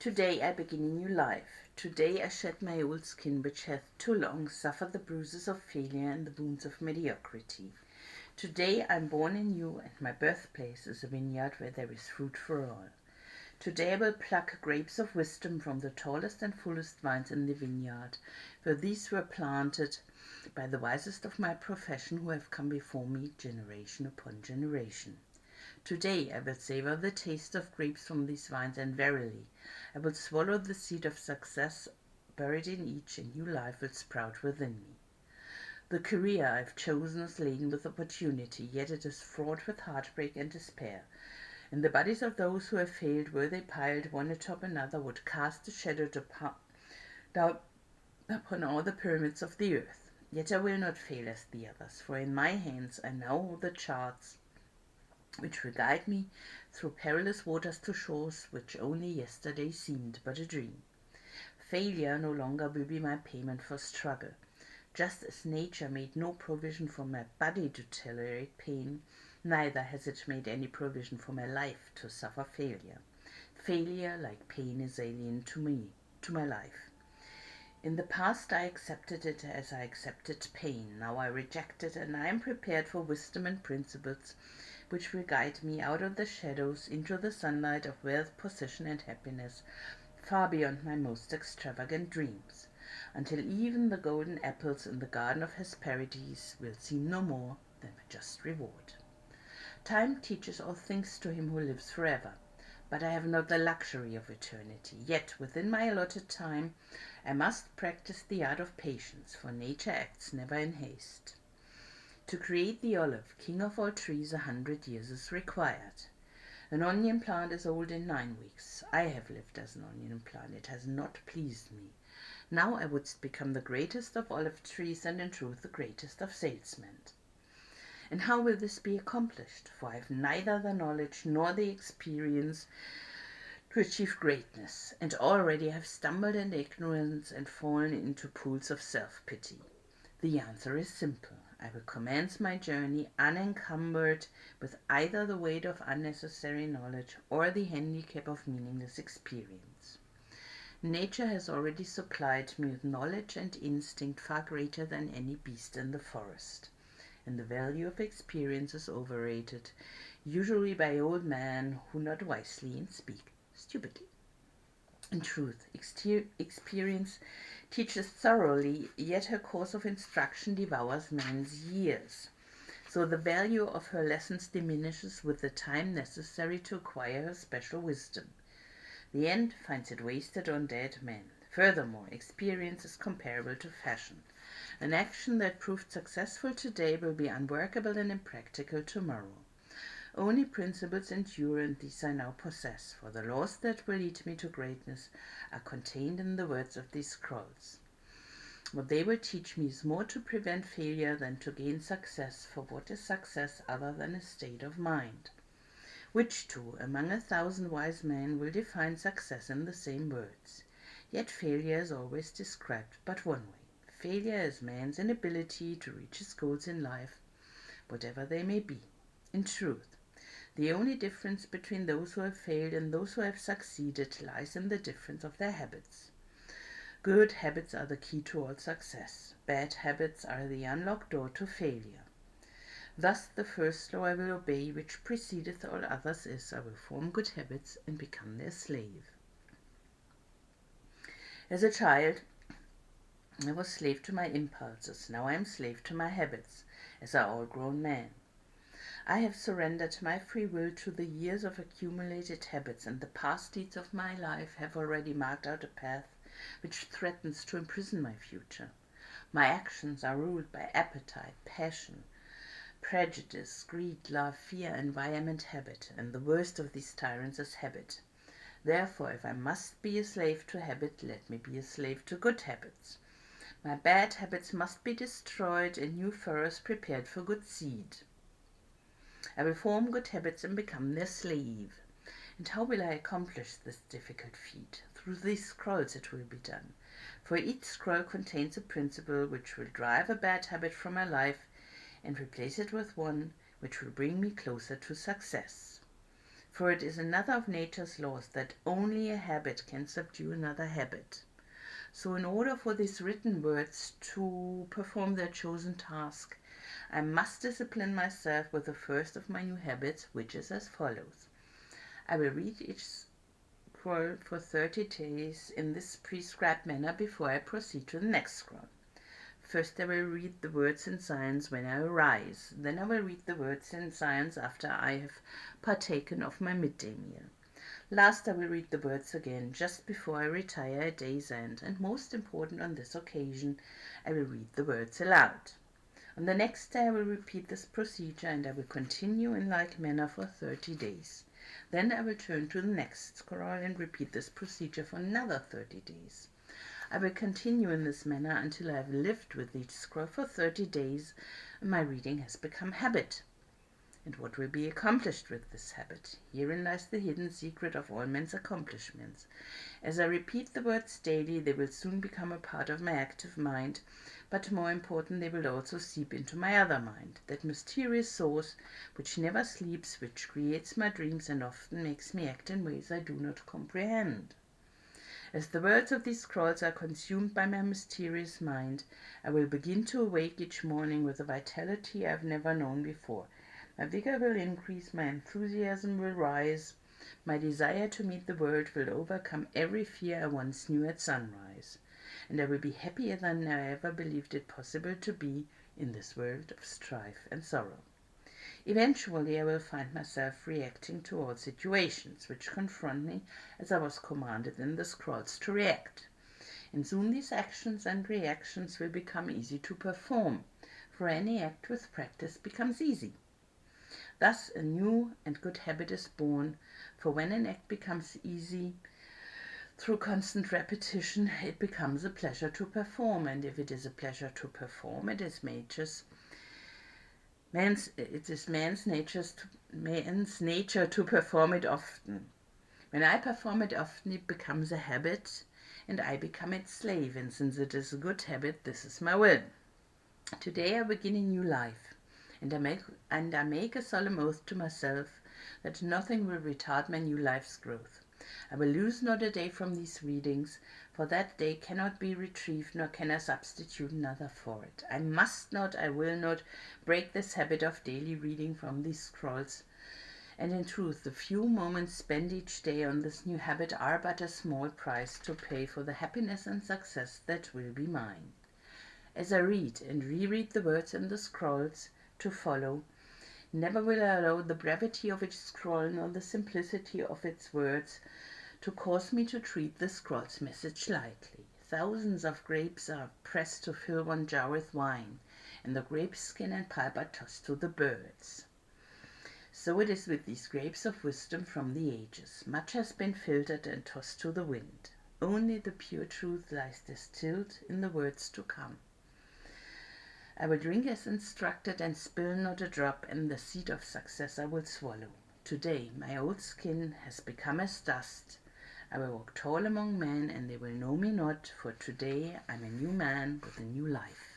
Today I begin a new life. Today I shed my old skin which hath too long suffered the bruises of failure and the wounds of mediocrity. Today I am born anew, and my birthplace is a vineyard where there is fruit for all. Today I will pluck grapes of wisdom from the tallest and fullest vines in the vineyard, for these were planted by the wisest of my profession who have come before me generation upon generation. Today I will savor the taste of grapes from these vines, and verily, I will swallow the seed of success buried in each, and new life will sprout within me. The career I have chosen is laden with opportunity, yet it is fraught with heartbreak and despair. And the bodies of those who have failed, were they piled one atop another, would cast a shadow down upon all the pyramids of the earth. Yet I will not fail as the others, for in my hands I now hold the charts which will guide me through perilous waters to shores which only yesterday seemed but a dream. Failure no longer will be my payment for struggle. Just as nature made no provision for my body to tolerate pain, neither has it made any provision for my life to suffer failure. Failure, like pain, is alien to me, to my life. In the past I accepted it as I accepted pain. Now I reject it, and I am prepared for wisdom and principles which will guide me out of the shadows into the sunlight of wealth, position, and happiness, far beyond my most extravagant dreams, until even the golden apples in the garden of Hesperides will seem no more than a just reward. Time teaches all things to him who lives forever, but I have not the luxury of eternity. Yet within my allotted time I must practice the art of patience, for nature acts never in haste. To create the olive, king of all trees, 100 years is required. An onion plant is old in 9 weeks. I have lived as an onion plant. It has not pleased me. Now I would become the greatest of olive trees, and in truth the greatest of salesmen. And how will this be accomplished? For I have neither the knowledge nor the experience to achieve greatness, and already I have stumbled in ignorance and fallen into pools of self-pity. The answer is simple. I will commence my journey unencumbered with either the weight of unnecessary knowledge or the handicap of meaningless experience. Nature has already supplied me with knowledge and instinct far greater than any beast in the forest, and the value of experience is overrated, usually by old men who not wisely and speak stupidly. In truth, experience teaches thoroughly, yet her course of instruction devours men's years. So the value of her lessons diminishes with the time necessary to acquire her special wisdom. The end finds it wasted on dead men. Furthermore, experience is comparable to fashion. An action that proved successful today will be unworkable and impractical tomorrow. Only principles endure, and these I now possess, for the laws that will lead me to greatness are contained in the words of these scrolls. What they will teach me is more to prevent failure than to gain success, for what is success other than a state of mind? Which two, among 1,000 wise men, will define success in the same words? Yet failure is always described but one way. Failure is man's inability to reach his goals in life, whatever they may be. In truth, the only difference between those who have failed and those who have succeeded lies in the difference of their habits. Good habits are the key to all success. Bad habits are the unlocked door to failure. Thus the first law I will obey, which precedeth all others, is, I will form good habits and become their slave. As a child, I was slave to my impulses. Now I am slave to my habits, as are all grown men. I have surrendered my free will to the years of accumulated habits, and the past deeds of my life have already marked out a path which threatens to imprison my future. My actions are ruled by appetite, passion, prejudice, greed, love, fear, environment, habit, and the worst of these tyrants is habit. Therefore, if I must be a slave to habit, let me be a slave to good habits. My bad habits must be destroyed and new furrows prepared for good seed. I will form good habits and become their slave. And how will I accomplish this difficult feat? Through these scrolls it will be done. For each scroll contains a principle which will drive a bad habit from my life and replace it with one which will bring me closer to success. For it is another of nature's laws that only a habit can subdue another habit. So in order for these written words to perform their chosen task, I must discipline myself with the first of my new habits, which is as follows. I will read each scroll for 30 days in this prescribed manner before I proceed to the next scroll. First I will read the words in science when I arise. Then I will read the words in science after I have partaken of my midday meal. Last I will read the words again just before I retire at day's end, and most important on this occasion, I will read the words aloud. On the next day I will repeat this procedure, and I will continue in like manner for 30 days. Then I will turn to the next scroll and repeat this procedure for another 30 days. I will continue in this manner until I have lived with each scroll for 30 days and my reading has become habit. And what will be accomplished with this habit? Herein lies the hidden secret of all men's accomplishments. As I repeat the words daily, they will soon become a part of my active mind, but more important, they will also seep into my other mind, that mysterious source which never sleeps, which creates my dreams and often makes me act in ways I do not comprehend. As the words of these scrolls are consumed by my mysterious mind, I will begin to awake each morning with a vitality I have never known before. My vigor will increase, my enthusiasm will rise, my desire to meet the world will overcome every fear I once knew at sunrise, and I will be happier than I ever believed it possible to be in this world of strife and sorrow. Eventually I will find myself reacting to all situations which confront me as I was commanded in the scrolls to react. And soon these actions and reactions will become easy to perform, for any act with practice becomes easy. Thus a new and good habit is born, for when an act becomes easy through constant repetition, it becomes a pleasure to perform, and if it is a pleasure to perform, it is man's nature to perform it often. When I perform it often, it becomes a habit, and I become its slave, and since it is a good habit, this is my will. Today I begin a new life, and I make a solemn oath to myself that nothing will retard my new life's growth. I will lose not a day from these readings, for that day cannot be retrieved, nor can I substitute another for it. I will not break this habit of daily reading from these scrolls. And in truth, the few moments spent each day on this new habit are but a small price to pay for the happiness and success that will be mine. As I read and reread the words in the scrolls to follow, never will I allow the brevity of each scroll nor the simplicity of its words to cause me to treat the scroll's message lightly. Thousands of grapes are pressed to fill one jar with wine, and the grape skin and pulp are tossed to the birds. So it is with these grapes of wisdom from the ages. Much has been filtered and tossed to the wind. Only the pure truth lies distilled in the words to come. I will drink as instructed and spill not a drop, and the seed of success I will swallow. Today my old skin has become as dust. I will walk tall among men, and they will know me not, for today I'm a new man with a new life.